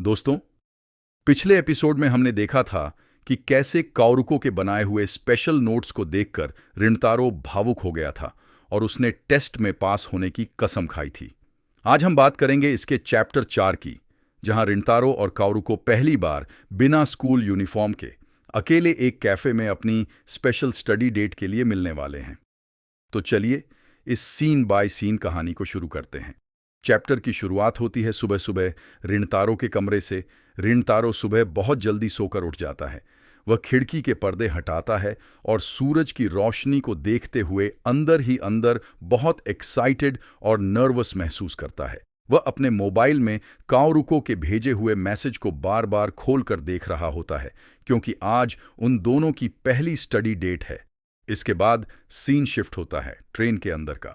दोस्तों, पिछले एपिसोड में हमने देखा था कि कैसे काउरुको के बनाए हुए स्पेशल नोट्स को देखकर रिंतारो भावुक हो गया था और उसने टेस्ट में पास होने की कसम खाई थी। आज हम बात करेंगे इसके चैप्टर 4 की, जहां रिंतारो और काउरुको पहली बार बिना स्कूल यूनिफॉर्म के अकेले एक कैफे में अपनी स्पेशल स्टडी डेट के लिए मिलने वाले हैं। तो चलिए इस सीन बाय सीन कहानी को शुरू करते हैं। चैप्टर की शुरुआत होती है सुबह सुबह रिंतारो के कमरे से। रिंतारो सुबह बहुत जल्दी सोकर उठ जाता है। वह खिड़की के पर्दे हटाता है और सूरज की रोशनी को देखते हुए अंदर ही अंदर बहुत एक्साइटेड और नर्वस महसूस करता है। वह अपने मोबाइल में काओरुको के भेजे हुए मैसेज को बार बार खोलकर देख रहा होता है, क्योंकि आज उन दोनों की पहली स्टडी डेट है। इसके बाद सीन शिफ्ट होता है ट्रेन के अंदर का।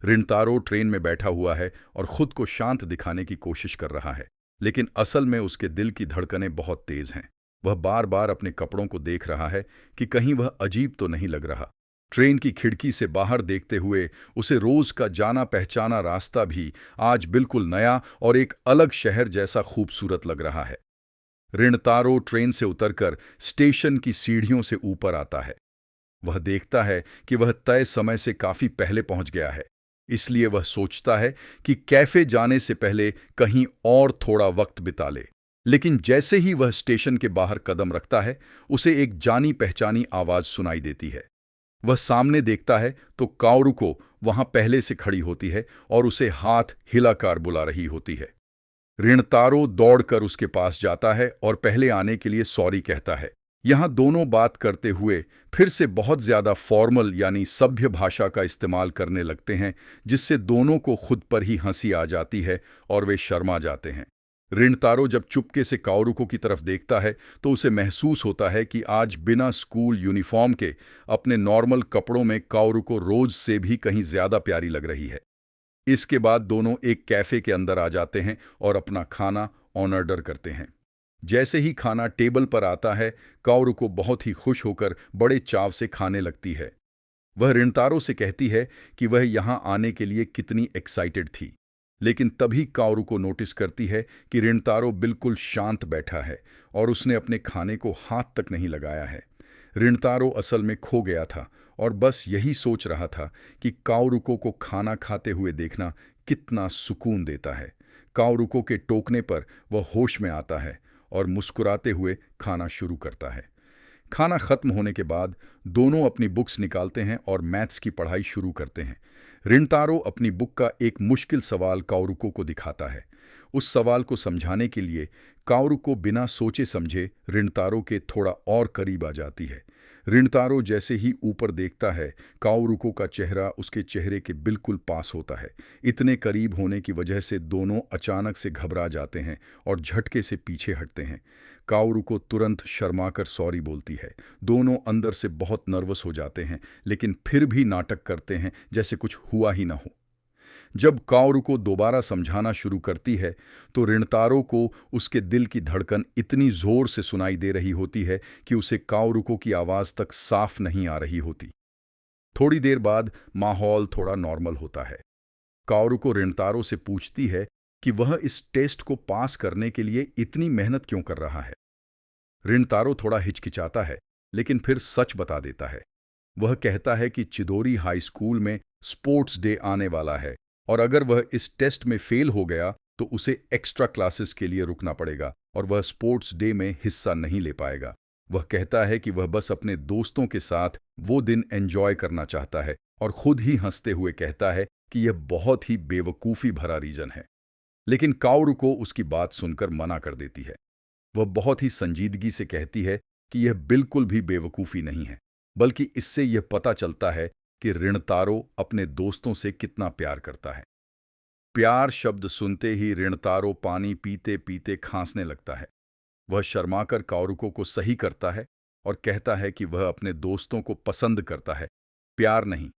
रिंतारो ट्रेन में बैठा हुआ है और खुद को शांत दिखाने की कोशिश कर रहा है, लेकिन असल में उसके दिल की धड़कनें बहुत तेज हैं। वह बार बार अपने कपड़ों को देख रहा है कि कहीं वह अजीब तो नहीं लग रहा। ट्रेन की खिड़की से बाहर देखते हुए उसे रोज का जाना पहचाना रास्ता भी आज बिल्कुल नया और एक अलग शहर जैसा खूबसूरत लग रहा है। रिंतारो ट्रेन से उतरकर स्टेशन की सीढ़ियों से ऊपर आता है। वह देखता है कि वह तय समय से काफी पहले पहुंच गया है, इसलिए वह सोचता है कि कैफे जाने से पहले कहीं और थोड़ा वक्त बिता ले। लेकिन जैसे ही वह स्टेशन के बाहर कदम रखता है, उसे एक जानी पहचानी आवाज सुनाई देती है। वह सामने देखता है तो काओरुको वहां पहले से खड़ी होती है और उसे हाथ हिलाकर बुला रही होती है। रिंतारो दौड़कर उसके पास जाता है और पहले आने के लिए सॉरी कहता है। यहाँ दोनों बात करते हुए फिर से बहुत ज्यादा फॉर्मल यानी सभ्य भाषा का इस्तेमाल करने लगते हैं, जिससे दोनों को खुद पर ही हंसी आ जाती है और वे शर्मा जाते हैं। रिंतारो जब चुपके से काओरुको की तरफ देखता है तो उसे महसूस होता है कि आज बिना स्कूल यूनिफॉर्म के अपने नॉर्मल कपड़ों में काओरुको रोज से भी कहीं ज्यादा प्यारी लग रही है। इसके बाद दोनों एक कैफे के अंदर आ जाते हैं और अपना खाना ऑन ऑर्डर करते हैं। जैसे ही खाना टेबल पर आता है, काओरुको बहुत ही खुश होकर बड़े चाव से खाने लगती है। वह रिंतारो से कहती है कि वह यहाँ आने के लिए कितनी एक्साइटेड थी। लेकिन तभी काओरुको नोटिस करती है कि रिंतारो बिल्कुल शांत बैठा है और उसने अपने खाने को हाथ तक नहीं लगाया है। रिंतारो असल में खो गया था और बस यही सोच रहा था कि काओरुको को खाना खाते हुए देखना कितना सुकून देता है। काओरुको के टोकने पर वह होश में आता है और मुस्कुराते हुए खाना शुरू करता है। खाना खत्म होने के बाद दोनों अपनी बुक्स निकालते हैं और मैथ्स की पढ़ाई शुरू करते हैं। रिंतारो अपनी बुक का एक मुश्किल सवाल काओरुको को दिखाता है। उस सवाल को समझाने के लिए काओरुको बिना सोचे समझे रिंतारो के थोड़ा और करीब आ जाती है। रिंतारो जैसे ही ऊपर देखता है, काओरुको का चेहरा उसके चेहरे के बिल्कुल पास होता है। इतने करीब होने की वजह से दोनों अचानक से घबरा जाते हैं और झटके से पीछे हटते हैं। काओरुको तुरंत शर्माकर सॉरी बोलती है। दोनों अंदर से बहुत नर्वस हो जाते हैं, लेकिन फिर भी नाटक करते हैं जैसे कुछ हुआ ही ना हो। जब काओरुको दोबारा समझाना शुरू करती है तो रिंतारो को उसके दिल की धड़कन इतनी जोर से सुनाई दे रही होती है कि उसे काओरुको की आवाज तक साफ नहीं आ रही होती। थोड़ी देर बाद माहौल थोड़ा नॉर्मल होता है। काओरुको रिंतारो से पूछती है कि वह इस टेस्ट को पास करने के लिए इतनी मेहनत क्यों कर रहा है। रिंतारो थोड़ा हिचकिचाता है, लेकिन फिर सच बता देता है। वह कहता है कि चिदोरी हाई स्कूल में स्पोर्ट्स डे आने वाला है और अगर वह इस टेस्ट में फेल हो गया तो उसे एक्स्ट्रा क्लासेस के लिए रुकना पड़ेगा और वह स्पोर्ट्स डे में हिस्सा नहीं ले पाएगा। वह कहता है कि वह बस अपने दोस्तों के साथ वो दिन एंजॉय करना चाहता है और खुद ही हंसते हुए कहता है कि यह बहुत ही बेवकूफ़ी भरा रीजन है। लेकिन काओरुको उसकी बात सुनकर मना कर देती है। वह बहुत ही संजीदगी से कहती है कि यह बिल्कुल भी बेवकूफ़ी नहीं है, बल्कि इससे यह पता चलता है कि रिंतारो अपने दोस्तों से कितना प्यार करता है। प्यार शब्द सुनते ही रिंतारो पानी पीते पीते खांसने लगता है। वह शर्माकर काओरुको को सही करता है और कहता है कि वह अपने दोस्तों को पसंद करता है, प्यार नहीं।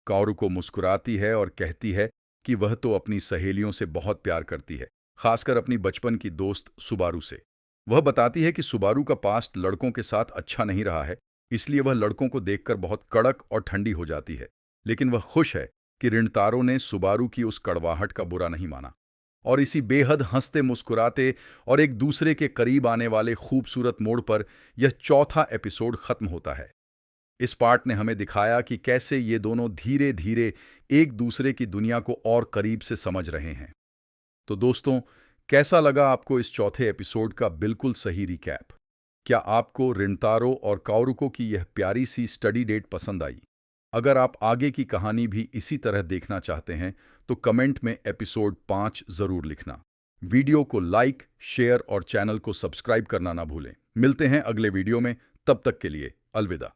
काओरुको मुस्कुराती है और कहती है कि वह तो अपनी सहेलियों से बहुत प्यार करती है, खासकर अपनी बचपन की दोस्त सुबारू से। वह बताती है कि सुबारू का पास्ट लड़कों के साथ अच्छा नहीं रहा है, इसलिए वह लड़कों को देखकर बहुत कड़क और ठंडी हो जाती है। लेकिन वह खुश है कि रिंतारो ने सुबारू की उस कड़वाहट का बुरा नहीं माना। और इसी बेहद हंसते मुस्कुराते और एक दूसरे के करीब आने वाले खूबसूरत मोड़ पर यह चौथा एपिसोड खत्म होता है। इस पार्ट ने हमें दिखाया कि कैसे ये दोनों धीरे धीरे एक दूसरे की दुनिया को और करीब से समझ रहे हैं। तो दोस्तों, कैसा लगा आपको इस चौथे एपिसोड का बिल्कुल सही रिकैप? क्या आपको रिंतारो और काओरुको की यह प्यारी सी स्टडी डेट पसंद आई? अगर आप आगे की कहानी भी इसी तरह देखना चाहते हैं तो कमेंट में एपिसोड 5 जरूर लिखना। वीडियो को लाइक, शेयर और चैनल को सब्सक्राइब करना ना भूलें। मिलते हैं अगले वीडियो में, तब तक के लिए अलविदा।